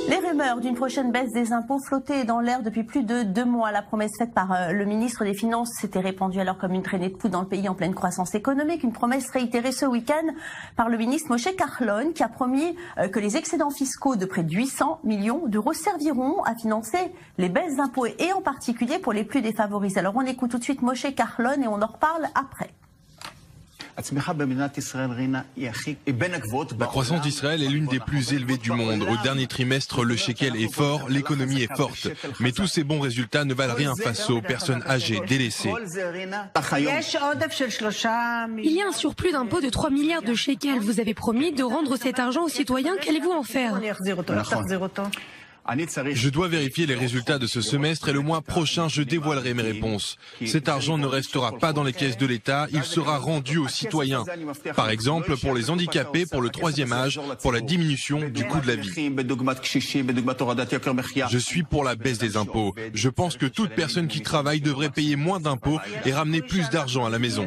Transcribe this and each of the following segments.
Les rumeurs d'une prochaine baisse des impôts flottaient dans l'air depuis plus de 2 mois. La promesse faite par le ministre des Finances s'était répandue alors comme une traînée de poudre dans le pays en pleine croissance économique. Une promesse réitérée ce week-end par le ministre Moshe Kahlon qui a promis que les excédents fiscaux de près de 800 millions d'euros serviront à financer les baisses d'impôts et en particulier pour les plus défavorisés. Alors on écoute tout de suite Moshe Kahlon et on en reparle après. La croissance d'Israël est l'une des plus élevées du monde. Au dernier trimestre, le shekel est fort, l'économie est forte. Mais tous ces bons résultats ne valent rien face aux personnes âgées, délaissées. Il y a un surplus d'impôts de 3 milliards de shekels. Vous avez promis de rendre cet argent aux citoyens. Qu'allez-vous en faire ? Je dois vérifier les résultats de ce semestre et le mois prochain, je dévoilerai mes réponses. Cet argent ne restera pas dans les caisses de l'État, il sera rendu aux citoyens. Par exemple, pour les handicapés, pour le 3e âge, pour la diminution du coût de la vie. Je suis pour la baisse des impôts. Je pense que toute personne qui travaille devrait payer moins d'impôts et ramener plus d'argent à la maison.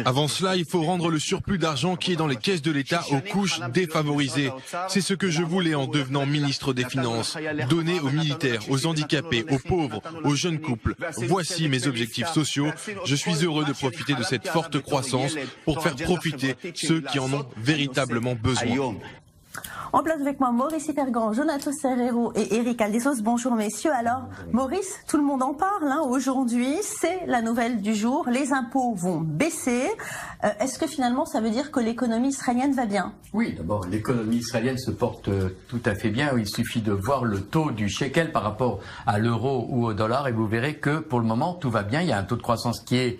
Avant cela, il faut rendre le surplus d'argent qui est dans les caisses de l'État aux couches défavorisées. C'est ce que je voulais en devenant ministre des Finances, donner aux militaires, aux handicapés, aux pauvres, aux jeunes couples. Voici mes objectifs sociaux. Je suis heureux de profiter de cette forte croissance pour faire profiter ceux qui en ont véritablement besoin. En place avec moi, Maurice Hypergrand, Jonathan Serrero et Eric Aldesos. Bonjour messieurs. Alors, Maurice, tout le monde en parle. Aujourd'hui, c'est la nouvelle du jour. Les impôts vont baisser. Est-ce que finalement, ça veut dire que l'économie israélienne va bien? Oui, d'abord, l'économie israélienne se porte tout à fait bien. Il suffit de voir le taux du shekel par rapport à l'euro ou au dollar et vous verrez que pour le moment, tout va bien. Il y a un taux de croissance qui est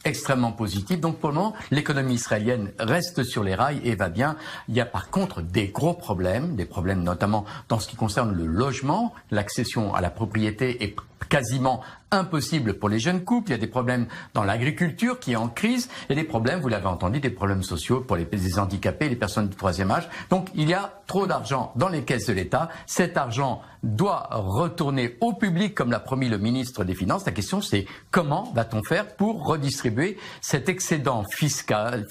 extrêmement positif. Donc pour le moment, l'économie israélienne reste sur les rails et va bien. Il y a par contre des gros problèmes, des problèmes notamment dans ce qui concerne le logement. L'accession à la propriété est quasiment impossible pour les jeunes couples. Il y a des problèmes dans l'agriculture qui est en crise et des problèmes, vous l'avez entendu, des problèmes sociaux pour les handicapés, les personnes du 3e âge. Donc il y a trop d'argent dans les caisses de l'État. Cet argent doit retourner au public comme l'a promis le ministre des Finances. La question c'est comment va-t-on faire pour redistribuer cet excédent fiscal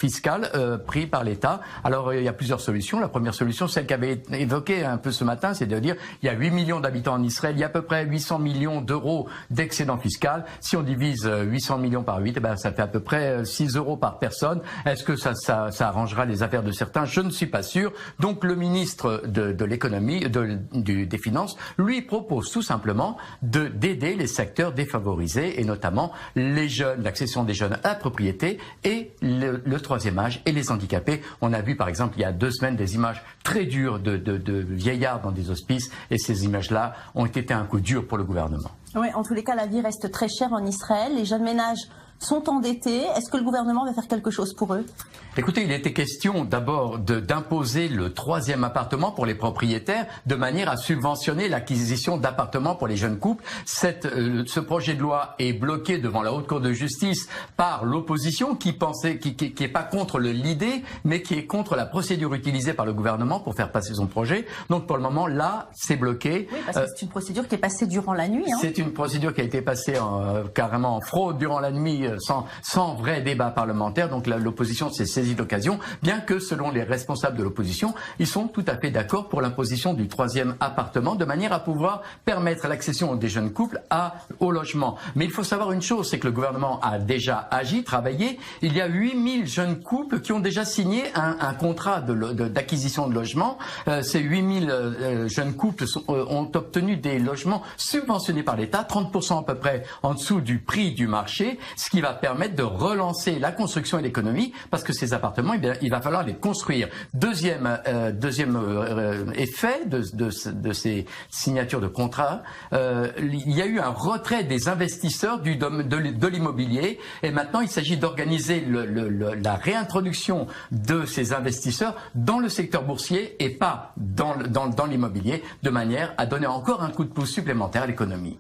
pris par l'État? Alors il y a plusieurs solutions. La première solution, celle qu'avait été évoquée un peu ce matin, c'est de dire il y a 8 millions d'habitants en Israël, il y a à peu près 800 millions d'euros d'excédent fiscal. Si on divise 800 millions par 8, ça fait à peu près 6 euros par personne. Est-ce que ça arrangera les affaires de certains? Je ne suis pas sûr. Donc le ministre de l'économie, des finances, lui propose tout simplement d'aider les secteurs défavorisés et notamment les jeunes, l'accession des jeunes à la propriété et le 3e âge et les handicapés. On a vu par exemple il y a 2 semaines des images très dures de vieillards dans des hospices et ces images-là ont été un coup dur pour le gouvernement. Oui, en tous les cas, la vie reste très chère en Israël. Les jeunes ménages sont endettés. Est-ce que le gouvernement va faire quelque chose pour eux? Écoutez, il était question d'abord d'imposer le 3e appartement pour les propriétaires de manière à subventionner l'acquisition d'appartements pour les jeunes couples. Ce projet de loi est bloqué devant la Haute Cour de justice par l'opposition qui est pas contre l'idée, mais qui est contre la procédure utilisée par le gouvernement pour faire passer son projet. Donc pour le moment, là, c'est bloqué. Oui, parce que c'est une procédure qui est passée durant la nuit. C'est une procédure qui a été passée carrément en fraude durant la nuit, sans vrai débat parlementaire. Donc l'opposition s'est saisie d'occasion, bien que selon les responsables de l'opposition, ils sont tout à fait d'accord pour l'imposition du 3e appartement, de manière à pouvoir permettre l'accession des jeunes couples au logement. Mais il faut savoir une chose, c'est que le gouvernement a déjà agi, travaillé. Il y a 8000 jeunes couples qui ont déjà signé un contrat d'acquisition de logement. Ces 8000 jeunes couples ont obtenu des logements subventionnés par l'État, 30% à peu près en dessous du prix du marché, ce qui va permettre de relancer la construction et l'économie, parce que ces appartements, il va falloir les construire. Deuxième effet de ces signatures de contrats, il y a eu un retrait des investisseurs de l'immobilier, et maintenant il s'agit d'organiser la réintroduction de ces investisseurs dans le secteur boursier et pas dans l'immobilier, de manière à donner encore un coup de pouce supplémentaire à l'économie.